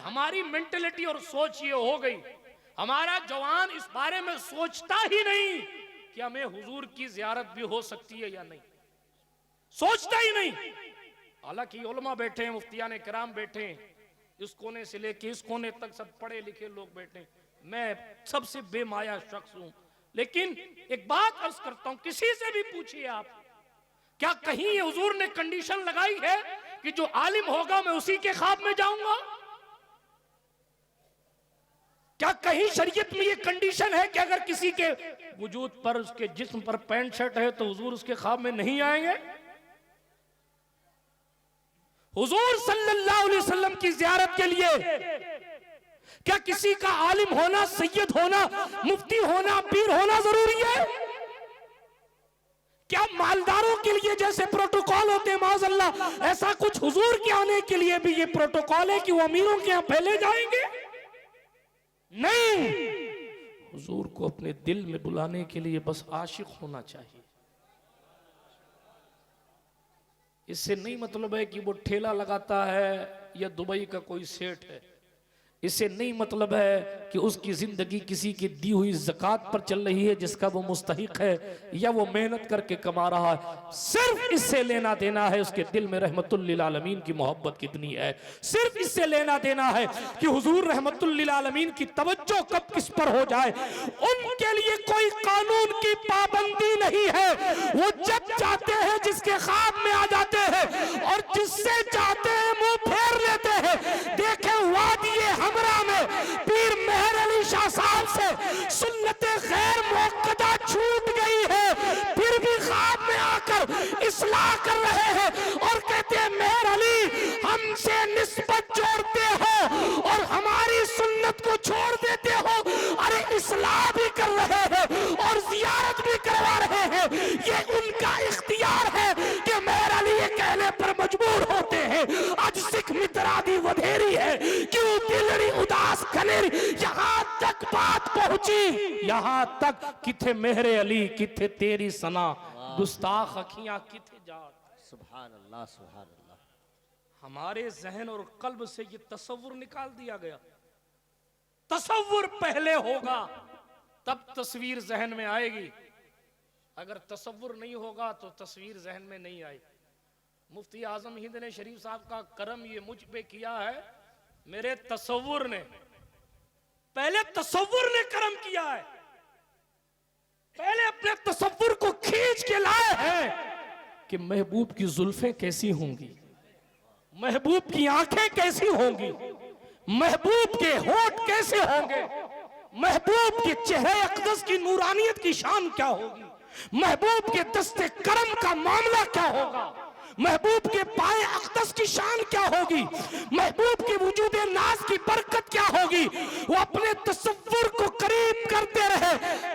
हमारी मेंटेलिटी और सोच ये हो गई, हमारा जवान इस बारे में सोचता ही नहीं कि हमें हुजूर की जियारत भी हो सकती है या नहीं, सोचता ही नहीं। हालांकि उलमा बैठे हैं, मुफ्तियाने किराम बैठे हैं, इस कोने से लेके इस कोने तक सब पढ़े लिखे लोग बैठे हैं, मैं सबसे बेमाया शख्स हूं। लेकिन एक बात अर्ज करता हूं, किसी से भी पूछिए आप, क्या कहीं ये हुजूर ने कंडीशन लगाई है कि जो आलिम होगा मैं उसी के ख्वाब में जाऊंगा? क्या कहीं शरीयत में ये कंडीशन है कि अगर किसी के वजूद पर, उसके जिस्म पर पैंट शर्ट है तो हुजूर उसके ख्वाब में नहीं आएंगे? हुजूर सल्लल्लाहु अलैहि वसल्लम की जियारत के लिए क्या किसी का आलिम होना, सैयद होना, मुफ्ती होना, पीर होना जरूरी है? क्या मालदारों के लिए जैसे प्रोटोकॉल होते हैं माज़अल्लाह, ऐसा कुछ हुजूर के आने के लिए भी ये प्रोटोकॉल है कि वो अमीरों के यहां फैले जाएंगे? नहीं, हुजूर को अपने दिल में बुलाने के लिए बस आशिक होना चाहिए। इससे नहीं मतलब है कि वो ठेला लगाता है या दुबई का कोई सेठ है, इससे नहीं मतलब है कि उसकी जिंदगी किसी की दी हुई ज़कात पर चल रही है जिसका वो मुस्तहिक है, या वो मेहनत करके कमा रहा है। सिर्फ इससे लेना देना है उसके दिल में रहमतुल लिल आलमीन की मोहब्बत कितनी है। सिर्फ इससे लेना देना है कि हुजूर रहमतुल लिल आलमीन की तवज्जो कब किस पर हो जाए। उनके लिए कोई कानून की पाबंदी नहीं है, वो जब चाहते हैं जिसके ख्वाब में आ जाते हैं और जिससे चाहते हैं मुंह फेर लेते हैं। देखे वादिये हमरा में पीर मेहर अली शाह साहब से सुन्नते गैर मुअक्कदा छूट गई है, फिर भी ख्वाब में आकर इस्लाह कर रहे हैं और कहते हैं मेहर अली हमसे निस्बत जोड़ते हो और हमारी सुन्नत को छोड़ देते हो। अरे इस्लाह भी कर रहे हैं और जियारत भी करवा रहे हैं, ये उनका इख्तियार है कि मेहर अली ये कहने पर मजबूर होते हैं। आज सिख मित्रादी वधेरी है, क्यों दिलरी उदास खलेरी, यहां तक बात पहुंची, यहां तक किथे मेहरे अली किथे तेरी सना, गुस्ताख अखियां किथे जात। सुभान अल्लाह, सुभान अल्लाह। हमारे जहन और कल्ब से ये तसव्वुर निकाल दिया गया। तसव्वुर पहले होगा तब तस्वीर जहन में आएगी, अगर तसव्वुर नहीं होगा तो तस्वीर जहन में नहीं आएगी। मुफ्ती आजम हिंद ने शरीफ साहब का करम ये मुझ पे किया है, मेरे तसव्वुर ने, पहले तसव्वुर ने करम किया है, पहले अपने तसव्वुर को खींच के लाए हैं कि महबूब की जुल्फें कैसी होंगी, महबूब की आंखें कैसी होंगी, महबूब के होंठ कैसे होंगे, महबूब के चेहरे अक़दस की नूरानियत की शान क्या होगी, महबूब के दस्ते करम का मामला क्या होगा, महबूब के पाए अक़दस की शान क्या होगी, महबूब के वजूदे नाज की बरकत क्या होगी। वो अपने तसव्वुर को करीब करते रहे।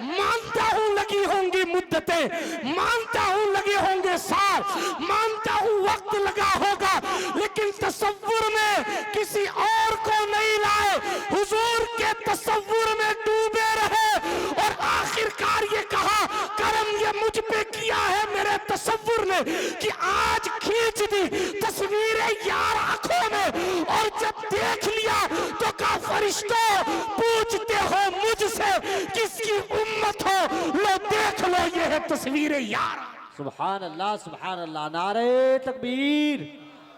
मानता हूं लगी होंगी मुद्दतें, मानता हूं लगे होंगे साल, मानता हूं वक्त लगा होगा, लेकिन तसव्वुर में किसी और को नहीं लाए, हुजूर के तसव्वुर में डूबे रहे और आखिरकार ये कहा करम ये मुझ पे किया है मेरे तसव्वुर ने कि आज खींच दी तस्वीरें यार आंखों में, और जब देख लिया तो कहा फरिश्तों पूछते हो मुझसे किसकी उम्मत हो, लो देख लो ये है तस्वीरें यार। सुभान अल्लाह, सुभान अल्लाह। नारे तकबीर,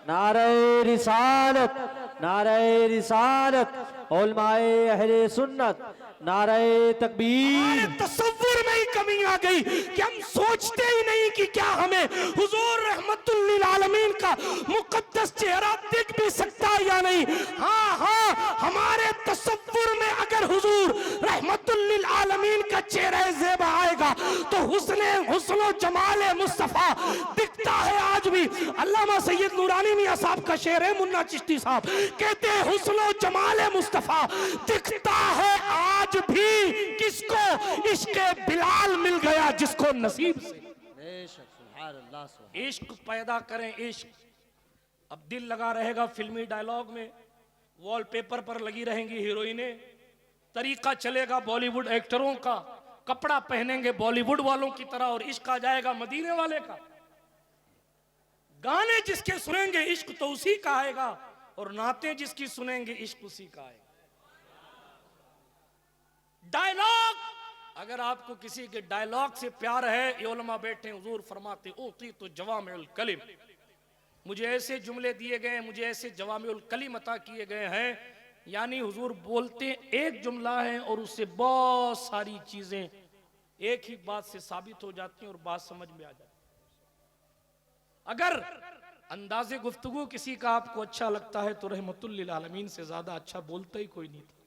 नारे रिसालत, नारे रिसालत, उलमाए अहले सुन्नत, नारे तकबीर। तसव्वुर में ही कमी आ गई कि हम सोचते ही नहीं कि क्या हमें हुजूर रहमतुल लिल आलमीन का मुकद्दस चेहरा दिख भी सकता है या नहीं। हाँ हाँ, हमारे तसव्वुर में अगर हुजूर रहमतुल लिल आलमीन का चेहरा ज़ेबा आएगा तो हुस्न जमाल मुस्तफा दिखता है आज भी। अल्लामा सैयद नूरानी मियां साहब का शेर है, मुन्ना चिश्ती साहब कहते हैं हुस्न जमाल मुस्तफा दिखता है आज भी किसको, इश्क़े बिलाल मिल गया जिसको नसीब से। इश्क पैदा करें, इश्क। अब दिल लगा रहेगा फिल्मी डायलॉग में, वॉलपेपर पर लगी रहेंगी हीरोइनें, तरीका चलेगा बॉलीवुड एक्टरों का, कपड़ा पहनेंगे बॉलीवुड वालों की तरह और इश्क आ जाएगा मदीने वाले का। गाने जिसके सुनेंगे इश्क तो उसी का आएगा, और नाते जिसकी सुनेंगे इश्क उसी का आएगा। डायलॉग, अगर आपको किसी के डायलॉग से प्यार है, ये उलमा बैठे हुजूर फरमाते ओती तो जवामिउल कलिम, मुझे ऐसे जुमले दिए गए, मुझे ऐसे जवामिउल कलिम अता किए गए हैं, यानी हुजूर बोलते एक जुमला है और उससे बहुत सारी चीजें एक ही बात से साबित हो जाती हैं और बात समझ में आ जाती है। अगर अंदाज़े गुफ्तगू किसी का आपको अच्छा लगता है तो रहमतुल लिल आलमीन से ज्यादा अच्छा बोलता ही कोई नहीं था।